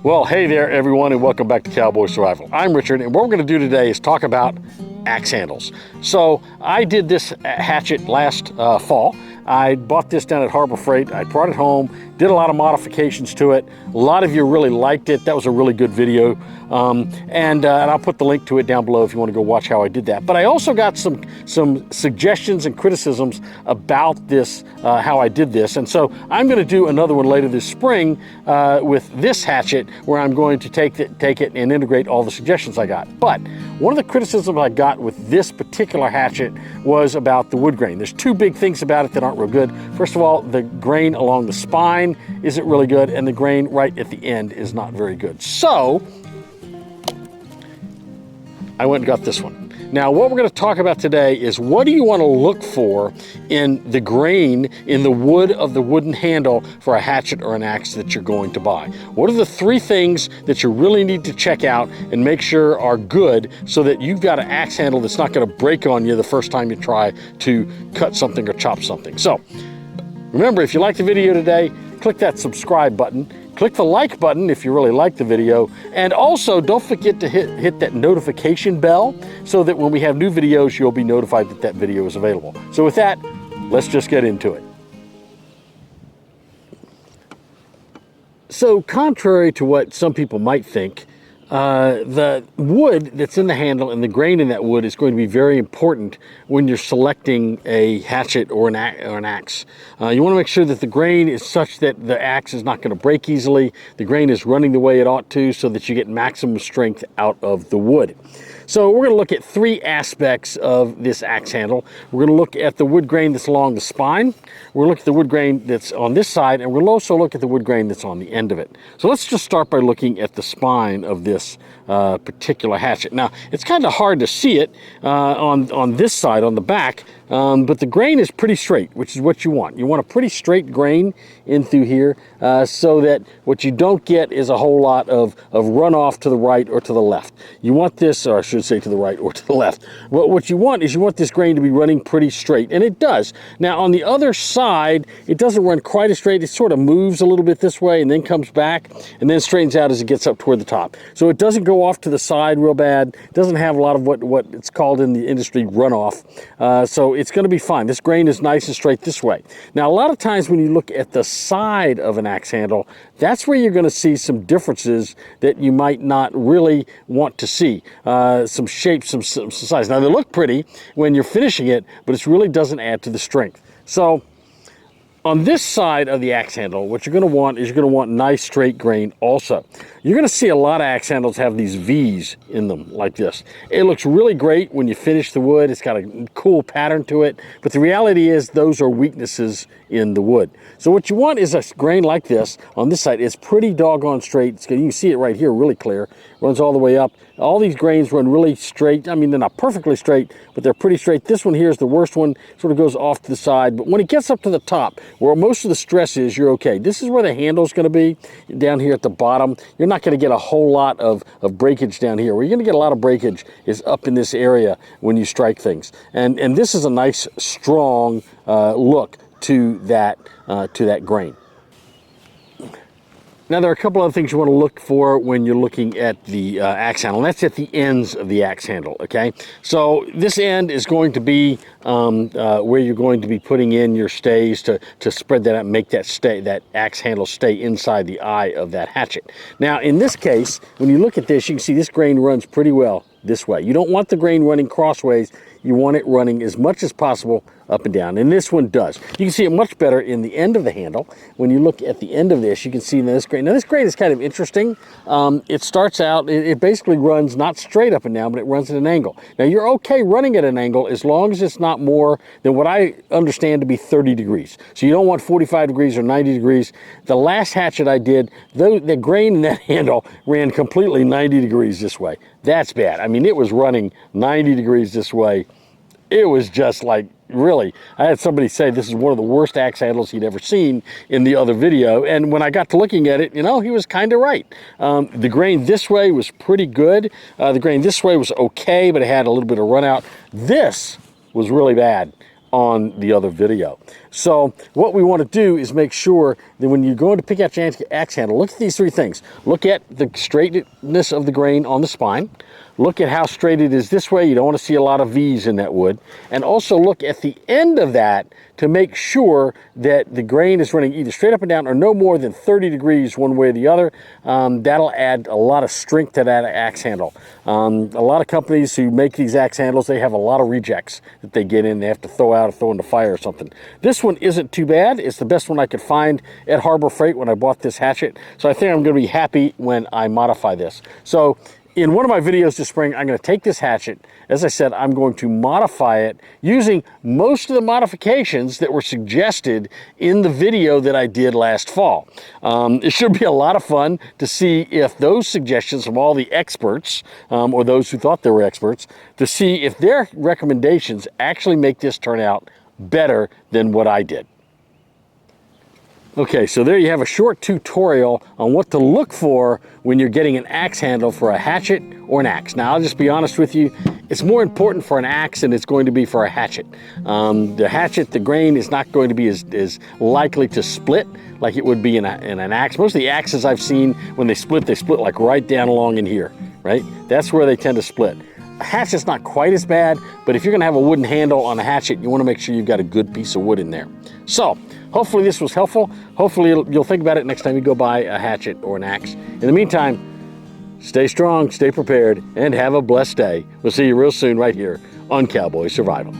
Well, hey there everyone, and welcome back to Cowboy Survival. I'm Richard, and what we're going to do today is talk about axe handles. So I did this hatchet last fall. I bought this down at Harbor Freight. I brought it home, did a lot of modifications to it. A lot of you really liked it. That was a really good video. And I'll put the link to it down below if you want to go watch how I did that. But I also got some suggestions and criticisms about this, how I did this. And so I'm going to do another one later this spring with this hatchet, where I'm going to take it and integrate all the suggestions I got. But one of the criticisms I got with this particular hatchet was about the wood grain. There's two big things about it that aren't real good. First of all, the grain along the spine isn't really good, and the grain right at the end is not very good. So I went and got this one. Now, what we're going to talk about today is, what do you want to look for in the grain in the wood of the wooden handle for a hatchet or an axe that you're going to buy? What are the three things that you really need to check out and make sure are good, so that you've got an axe handle that's not going to break on you the first time you try to cut something or chop something? So remember, if you like the video today, click that subscribe button. Click the like button if you really like the video, and also don't forget to hit that notification bell so that when we have new videos, you'll be notified that that video is available. So with that, let's just get into it. So contrary to what some people might think, the wood that's in the handle and the grain in that wood is going to be very important when you're selecting a hatchet or an axe. You want to make sure that the grain is such that the axe is not going to break easily. The grain is running the way it ought to, so that you get maximum strength out of the wood. So we're going to look at three aspects of this axe handle. We're going to look at the wood grain that's along the spine. We're going to look at the wood grain that's on this side, and we'll also look at the wood grain that's on the end of it. So let's just start by looking at the spine of this particular hatchet. Now, it's kind of hard to see it on this side, on the back, but the grain is pretty straight, which is what you want. You want a pretty straight grain in through here, so that what you don't get is a whole lot of runoff to the right or to the left. You want this, or I should say to the right or to the left. What you want is, you want this grain to be running pretty straight, and it does. Now, on the other side, it doesn't run quite as straight. It sort of moves a little bit this way and then comes back and then straightens out as it gets up toward the top. So it doesn't go off to the side real bad. It doesn't have a lot of what it's called in the industry runoff. So it's going to be fine. This grain is nice and straight this way. Now, a lot of times when you look at the side of an axe handle, that's where you're going to see some differences that you might not really want to see. Some shapes, some size. Now, they look pretty when you're finishing it, but it really doesn't add to the strength. So on this side of the axe handle, what you're going to want is, you're going to want nice straight grain also. You're going to see a lot of axe handles have these V's in them like this. It looks really great when you finish the wood. It's got a cool pattern to it, but the reality is those are weaknesses in the wood. So what you want is a grain like this on this side. It's pretty doggone straight. You can see it right here really clear. Runs all the way up. All these grains run really straight. I mean, they're not perfectly straight, but they're pretty straight. This one here is the worst one. Sort of goes off to the side, but when it gets up to the top, where most of the stress is, you're okay. This is where the handle is going to be, down here at the bottom. You're not going to get a whole lot of breakage down here. Where you're going to get a lot of breakage is up in this area when you strike things. And this is a nice, strong look to that grain. Now, there are a couple other things you want to look for when you're looking at the axe handle, and that's at the ends of the axe handle, okay? So this end is going to be where you're going to be putting in your stays to spread that out and make that axe handle stay inside the eye of that hatchet. Now, in this case, when you look at this, you can see this grain runs pretty well this way. You don't want the grain running crossways. You want it running as much as possible up and down, and this one does. You can see it much better in the end of the handle. When you look at the end of this, you can see this grain. Now, this grain is kind of interesting. It starts out, it basically runs not straight up and down, but it runs at an angle. Now, you're okay running at an angle as long as it's not more than what I understand to be 30 degrees. So you don't want 45 degrees or 90 degrees. The last hatchet I did, the grain in that handle ran completely 90 degrees this way. That's bad. I mean, it was running 90 degrees this way. It was just like, really, I had somebody say this is one of the worst axe handles he'd ever seen in the other video, and when I got to looking at it, you know, he was kind of right. The grain this way was pretty good. The grain this way was okay, but it had a little bit of run out. This was really bad. on the other video. So what we want to do is make sure that when you're going to pick out your axe handle, look at these three things. Look at the straightness of the grain on the spine. Look at how straight it is this way. You don't want to see a lot of V's in that wood. And also look at the end of that to make sure that the grain is running either straight up and down or no more than 30 degrees one way or the other. That'll add a lot of strength to that axe handle. A lot of companies who make these axe handles, they have a lot of rejects that they get in. They have to throw out or throw in the fire or something. This one isn't too bad. It's the best one I could find at Harbor Freight when I bought this hatchet. So I think I'm going to be happy when I modify this. So in one of my videos this spring, I'm going to take this hatchet. As I said, I'm going to modify it using most of the modifications that were suggested in the video that I did last fall. It should be a lot of fun to see if those suggestions from all the experts, or those who thought they were experts, to see if their recommendations actually make this turn out better than what I did. Okay, so there you have a short tutorial on what to look for when you're getting an axe handle for a hatchet or an axe. Now, I'll just be honest with you, it's more important for an axe than it's going to be for a hatchet. The hatchet, the grain is not going to be as likely to split like it would be in an axe. Most of the axes I've seen, when they split like right down along in here, right? That's where they tend to split. A hatchet's not quite as bad, but if you're gonna have a wooden handle on a hatchet, you wanna make sure you've got a good piece of wood in there. So, hopefully this was helpful. Hopefully you'll think about it next time you go buy a hatchet or an axe. In the meantime, stay strong, stay prepared, and have a blessed day. We'll see you real soon right here on Cowboy Survival.